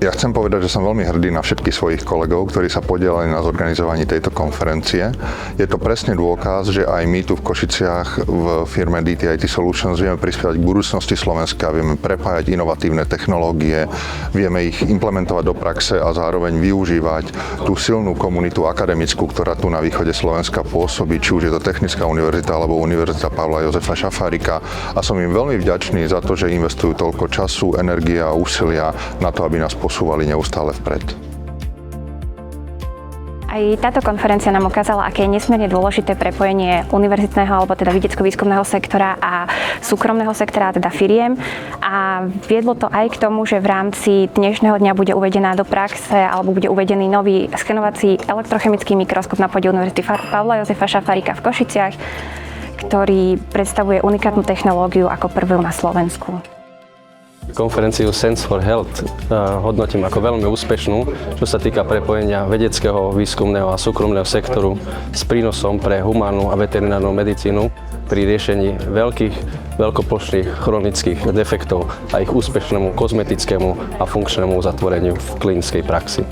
Ja chcem povedať, že som veľmi hrdý na všetkých svojich kolegov, ktorí sa podielali na zorganizovaní tejto konferencie. Je to presne dôkaz, že aj my tu v Košiciach v firme DTIT Solutions vieme prispievať k budúcnosti Slovenska, vieme prepájať inovatívne technológie, vieme ich implementovať do praxe a zároveň využívať tú silnú komunitu akademickú, ktorá tu na východe Slovenska pôsobí, či už je to Technická univerzita alebo Univerzita Pavla Jozefa Šafárika. A som im veľmi vďačný za to, že investujú toľko času, energie a úsilia na to, aby nás posúvali neustále vpred. Aj táto konferencia nám ukázala, aké je nesmierne dôležité prepojenie univerzitného alebo teda vedecko-výskumného sektora a súkromného sektora, teda firiem. A viedlo to aj k tomu, že v rámci dnešného dňa bude uvedená do praxe alebo bude uvedený nový skenovací elektrochemický mikroskop na pôde Univerzity Pavla Jozefa Šafárika v Košiciach, ktorý predstavuje unikátnu technológiu ako prvú na Slovensku. Konferenciu Sense for Health hodnotím ako veľmi úspešnú, čo sa týka prepojenia vedeckého, výskumného a súkromného sektoru s prínosom pre humánnu a veterinárnu medicínu pri riešení veľkoplošných chronických defektov a ich úspešnému kozmetickému a funkčnému uzatvoreniu v klinickej praxi.